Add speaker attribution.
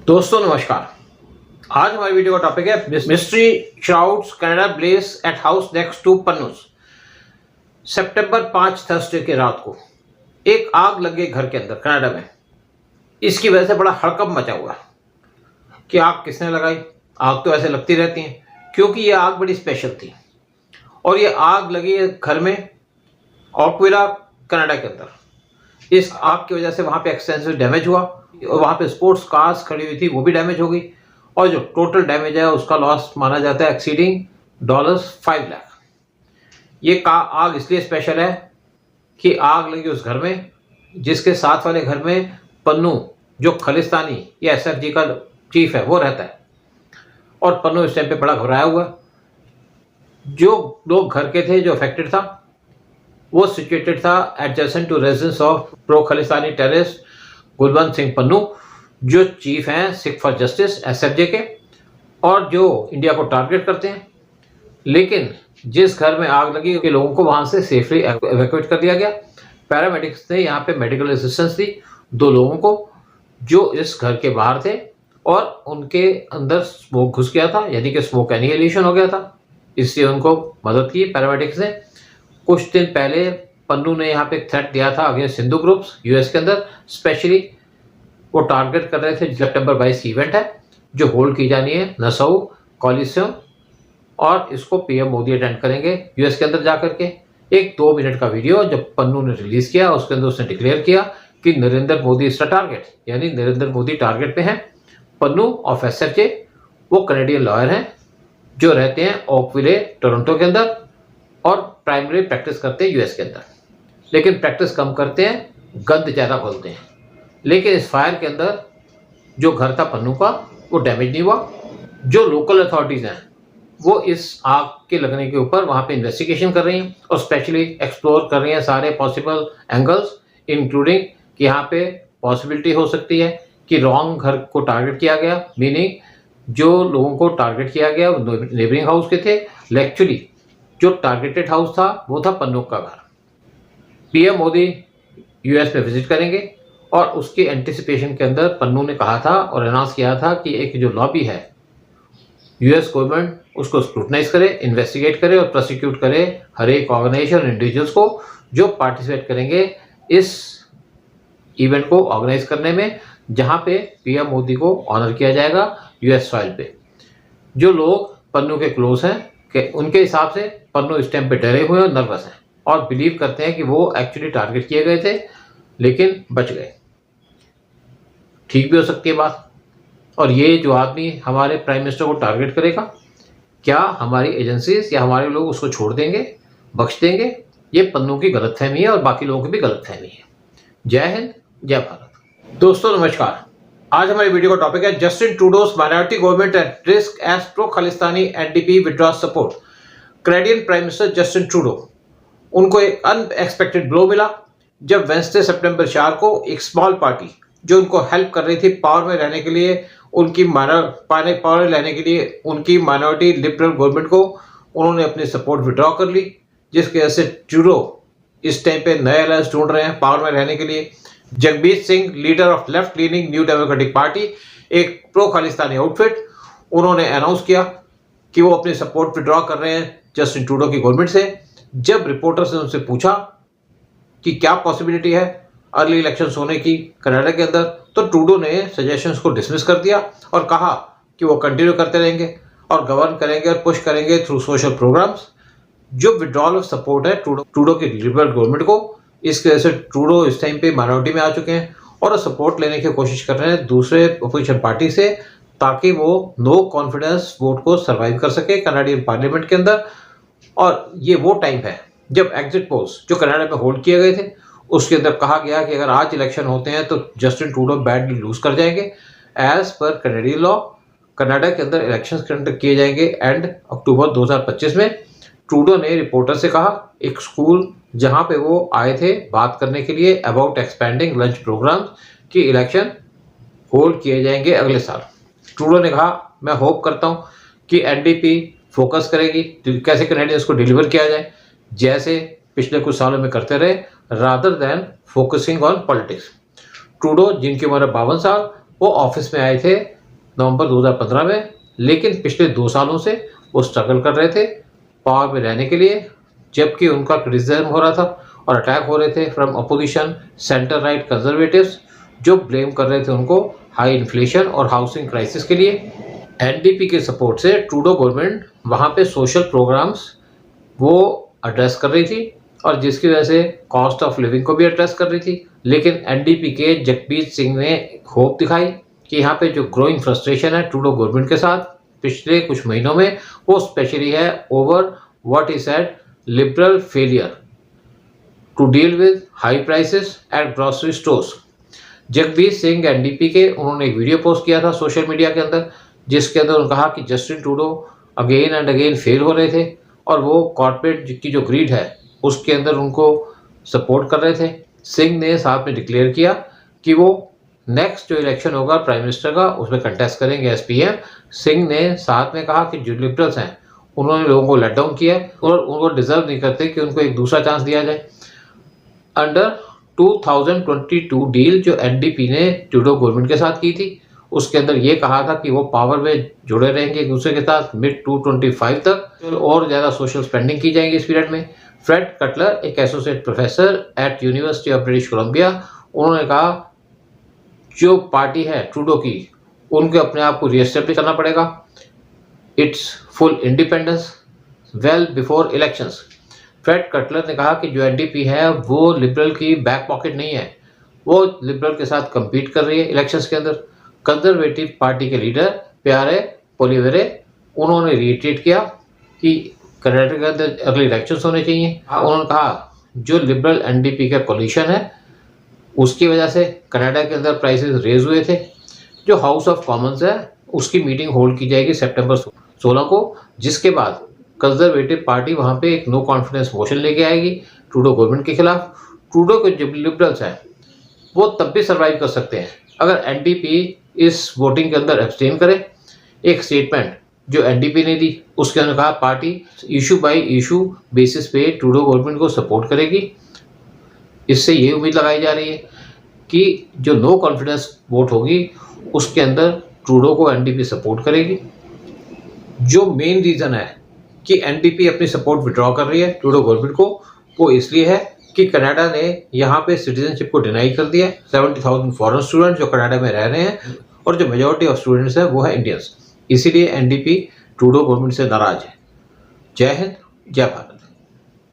Speaker 1: दोस्तों नमस्कार। आज हमारी वीडियो का टॉपिक है mystery shrouds Canada blaze at house next to Pannun's. सितंबर 5 थर्सडे के रात को एक आग लग गई घर के अंदर कनाडा में। इसकी वजह से बड़ा हड़कंप मचा हुआ कि आग किसने लगाई। आग तो ऐसे लगती रहती है क्योंकि ये आग बड़ी स्पेशल थी और ये आग लगी है घर में ऑकविला कनाडा के अंदर। इस आग की वजह से वहाँ पे एक्सटेंसिव डैमेज हुआ और वहाँ पे स्पोर्ट्स कार्स खड़ी हुई थी वो भी डैमेज हो गई और जो टोटल डैमेज है उसका लॉस माना जाता है एक्सीडिंग $5 लाख। ये आग इसलिए स्पेशल है कि आग लगी उस घर में जिसके साथ वाले घर में पन्नू जो खालिस्तानी या SFG का चीफ है वो रहता है और पन्नू इस टाइम पे बड़ा घबराया हुआ। जो लोग घर के थे जो अफेक्टेड था वो सिचुएटेड था adjacent to residence of pro Khalistani terrorist Gulwant Singh Pannun जो चीफ हैं सिख फॉर जस्टिस SFJ के और जो इंडिया को टारगेट करते हैं। लेकिन जिस घर में आग लगी के लोगों को वहां से सेफली एवैक्यूएट कर दिया गया। पैरामेडिक्स ने यहाँ पे मेडिकल असिस्टेंस दी 2 लोगों को जो इस घर के बाहर थे और उनके अंदर स्मोक घुस गया था यानी कि स्मोक एनिहिलेशन हो गया था, इसलिए उनको मदद की पैरामेडिक्स ने। कुछ दिन पहले पन्नू ने यहाँ पे थ्रेट दिया था अगेंस्ट हिंदू ग्रुप्स US के अंदर। स्पेशली वो टारगेट कर रहे थे सितंबर 22 की इवेंट है जो होल्ड की जानी है नसाउ कॉलिसियम और इसको PM मोदी अटेंड करेंगे US के अंदर जाकर के। एक 2 मिनट का वीडियो जब पन्नू ने रिलीज किया उसके अंदर उसने डिक्लेयर किया कि नरेंद्र मोदी इसका टारगेट यानी नरेंद्र मोदी टारगेट पे हैं। पन्नू ऑफ SFJ वो कनेडियन लॉयर हैं जो रहते हैं ओकविले टोरंटो के अंदर और प्राइमरी प्रैक्टिस करते हैं US के अंदर, लेकिन प्रैक्टिस कम करते हैं, गंद ज़्यादा खोलते हैं। लेकिन इस फायर के अंदर जो घर था पन्नू का वो डैमेज नहीं हुआ। जो लोकल अथॉरिटीज़ हैं वो इस आग के लगने के ऊपर वहाँ पे इन्वेस्टिगेशन कर रही हैं और स्पेशली एक्सप्लोर कर रही हैं सारे पॉसिबल एंगल्स इंक्लूडिंग कि यहाँ पे पॉसिबिलिटी हो सकती है कि रॉन्ग घर को टारगेट किया गया, मीनिंग जो लोगों को टारगेट किया गया वो नेबरिंग हाउस के थे। एक्चुअली जो टारगेटेड हाउस था वो था पन्नू का घर। PM मोदी US में विजिट करेंगे और उसके एंटिसिपेशन के अंदर पन्नू ने कहा था और अनाउंस किया था कि एक जो लॉबी है US गवर्नमेंट उसको स्क्रूटनाइज करे, इन्वेस्टिगेट करे और प्रोसिक्यूट करे हर एक ऑर्गेनाइजेशन और इंडिविजुअल्स को जो पार्टिसिपेट करेंगे इस इवेंट को ऑर्गेनाइज करने में, जहां पे PM मोदी को ऑनर किया जाएगा US सॉइल पे। जो लोग पन्नू के क्लोज हैं कि उनके हिसाब से पन्नू इस टाइम पे डरे हुए और नर्वस हैं और बिलीव करते हैं कि वो एक्चुअली टारगेट किए गए थे लेकिन बच गए। ठीक भी हो सकती है बात। और ये जो आदमी हमारे प्राइम मिनिस्टर को टारगेट करेगा, क्या हमारी एजेंसीज या हमारे लोग उसको छोड़ देंगे, बख्श देंगे? ये पन्नू की गलतफहमी है और बाकी लोगों की भी गलतफहमी है। जय हिंद, जय भारत। दोस्तों नमस्कार। आज हमारी वीडियो का टॉपिक है Justin Trudeau's minority government at risk as pro Khalistani NDP withdraws support. Canadian prime minister Justin Trudeau उनको एक अनएक्सपेक्टेड ब्लो मिला जब वेडनेसडे सितंबर 4 को एक स्मॉल पार्टी जो उनको हेल्प कर रही थी पावर में रहने के लिए, पावर लेने के लिए उनकी माइनॉरिटी लिबरल गवर्नमेंट को उन्होंने अपनी सपोर्ट विड्रॉ कर ली, जिसकी वजह से ट्रूडो इस टाइम पे नए अलायंस ढूंढ रहे हैं पावर में रहने के लिए। Jagmeet Singh leader of left leaning new democratic party एक प्रो खालिस्तानी आउटफिट, उन्होंने अनाउंस किया कि वो अपनी सपोर्ट विड्रॉ कर रहे हैं जस्टिन ट्रूडो की गवर्नमेंट से। जब रिपोर्टर्स ने उनसे पूछा कि क्या पॉसिबिलिटी है अर्ली इलेक्शंस होने की कनाडा के अंदर, तो ट्रूडो ने सजेशंस को डिसमिस कर दिया और कहा कि वो कंटिन्यू करते रहेंगे और गवर्न करेंगे और पुश करेंगे थ्रू सोशल प्रोग्राम्स। जो विड्रॉल ऑफ सपोर्ट है ट्रूडो की लिबरल गवर्नमेंट को, इसकी वजह से ट्रूडो इस टाइम पे माइनॉरिटी में आ चुके हैं और सपोर्ट लेने की कोशिश कर रहे हैं दूसरे अपोजिशन पार्टी से, ताकि वो नो कॉन्फिडेंस वोट को सर्वाइव कर सके कनाडियन पार्लियामेंट के अंदर। और ये वो टाइम है जब एग्जिट पोल्स जो कनाडा में होल्ड किए गए थे उसके अंदर कहा गया कि अगर आज इलेक्शन होते हैं तो जस्टिन ट्रूडो बैडली लूज कर जाएंगे। As per Canadian law Canada के अंदर इलेक्शंस कंडक्ट किए जाएंगे एंड अक्टूबर 2025 में। ट्रूडो ने रिपोर्टर से कहा एक स्कूल जहां पे वो आए थे बात करने के लिए अबाउट एक्सपेंडिंग लंच प्रोग्राम्स कि इलेक्शन होल्ड किए जाएंगे अगले साल। ट्रूडो ने कहा मैं होप करता हूं कि NDP फोकस करेगी कैसे कैनेडियंस को डिलीवर किया जाए जैसे पिछले कुछ सालों में करते रहे, rather than focusing on politics. Trudeau जिनकी उम्र 52 साल वो ऑफिस में आए थे नवंबर 2015 में, लेकिन पिछले 2 सालों से वो स्ट्रगल कर रहे थे पावर में रहने के लिए, जबकि उनका क्रिटिसिज्म हो रहा था और अटैक हो रहे थे from opposition centre right conservatives, जो ब्लेम कर रहे थे उनको हाई इन्फ्लेशन और हाउसिंग क्राइसिस के लिए। एनडीपी के सपोर्ट से ट्रूडो गवर्नमेंट वहाँ पे सोशल प्रोग्राम्स वो एड्रेस कर रही थी और जिसकी वजह से कॉस्ट ऑफ लिविंग को भी एड्रेस कर रही थी। लेकिन एनडीपी के जगमीत सिंह ने होप दिखाई कि यहाँ पे जो ग्रोइंग फ्रस्ट्रेशन है ट्रूडो गवर्नमेंट के साथ पिछले कुछ महीनों में, वो स्पेशली है over what he said liberal failure to deal with high prices at grocery stores. Jagmeet Singh NDP के उन्होंने एक वीडियो पोस्ट किया था सोशल मीडिया के अंदर, जिसके अंदर उन्होंने कहा कि Justin Trudeau again and again fail हो रहे थे और वो कॉर्पोरेट की जो ग्रीड है उसके अंदर उनको सपोर्ट कर रहे थे। सिंह ने साथ में डिक्लेयर किया कि वो नेक्स्ट जो इलेक्शन होगा प्राइम मिनिस्टर का उसमें कंटेस्ट करेंगे एज पीएम। सिंह ने साथ में कहा कि जो लिबरल्स हैं उन्होंने लोगों को लेट डाउन किया और उनको डिजर्व नहीं करते कि उनको एक दूसरा चांस दिया जाए। अंडर 2022 डील जो एनडीपी ने ट्रूडो गवर्नमेंट के साथ की थी, उसके अंदर ये कहा था कि वो पावर में जुड़े रहेंगे एक दूसरे के साथ मिड 2025 तक और ज़्यादा सोशल स्पेंडिंग की जाएगी इस पीरियड में। फ्रेड कटलर, एक associate professor at university of British Columbia, उन्होंने कहा जो पार्टी है ट्रूडो की उनको अपने आप को रीएस्टेब्लिश करना पड़ेगा, it's full independence well before elections. Fred Cutler ने कहा कि जो एनडीपी है वो लिबरल की बैक पॉकेट नहीं है, वो लिबरल के साथ compete कर रही है इलेक्शंस के अंदर। कंजर्वेटिव पार्टी के लीडर प्यारे पोलिवेरे, उन्होंने रिट्रीट किया कि कनाडा के अंदर अगले इलेक्शंस होने चाहिए। उन्होंने कहा जो लिबरल एनडीपी का कोलिशन है उसकी वजह से कनाडा के अंदर प्राइसेस रेज हुए थे। जो हाउस ऑफ कॉमन्स है उसकी मीटिंग होल्ड की जाएगी सितंबर 16 को, जिसके बाद कंजर्वेटिव पार्टी वहाँ पे एक नो कॉन्फिडेंस मोशन लेके आएगी ट्रूडो गवर्नमेंट के खिलाफ। ट्रूडो के जो लिबरल्स हैं वो तब भी सर्वाइव कर सकते हैं अगर एनडीपी इस वोटिंग के अंदर एब्सटेन करे। एक स्टेटमेंट जो एनडीपी ने दी उसके अंदर कहा party issue bye issue basis पे ट्रूडो गवर्नमेंट को सपोर्ट करेगी। इससे ये उम्मीद लगाई जा रही है कि जो नो कॉन्फिडेंस वोट होगी उसके अंदर ट्रूडो को एनडीपी सपोर्ट करेगी। जो मेन रीज़न है कि एनडीपी अपनी सपोर्ट विड्रॉ कर रही है ट्रूडो गवर्नमेंट को, वो इसलिए है कि कनाडा ने यहाँ पे सिटीजनशिप को डिनाई कर दिया। 70,000 फॉरेन स्टूडेंट जो कनाडा में रह रहे हैं और जो मेजॉरिटी ऑफ स्टूडेंट्स है वो है इंडियंस। इसीलिए एनडीपी ट्रूडो गवर्नमेंट से नाराज है। जय हिंद, जय भारत।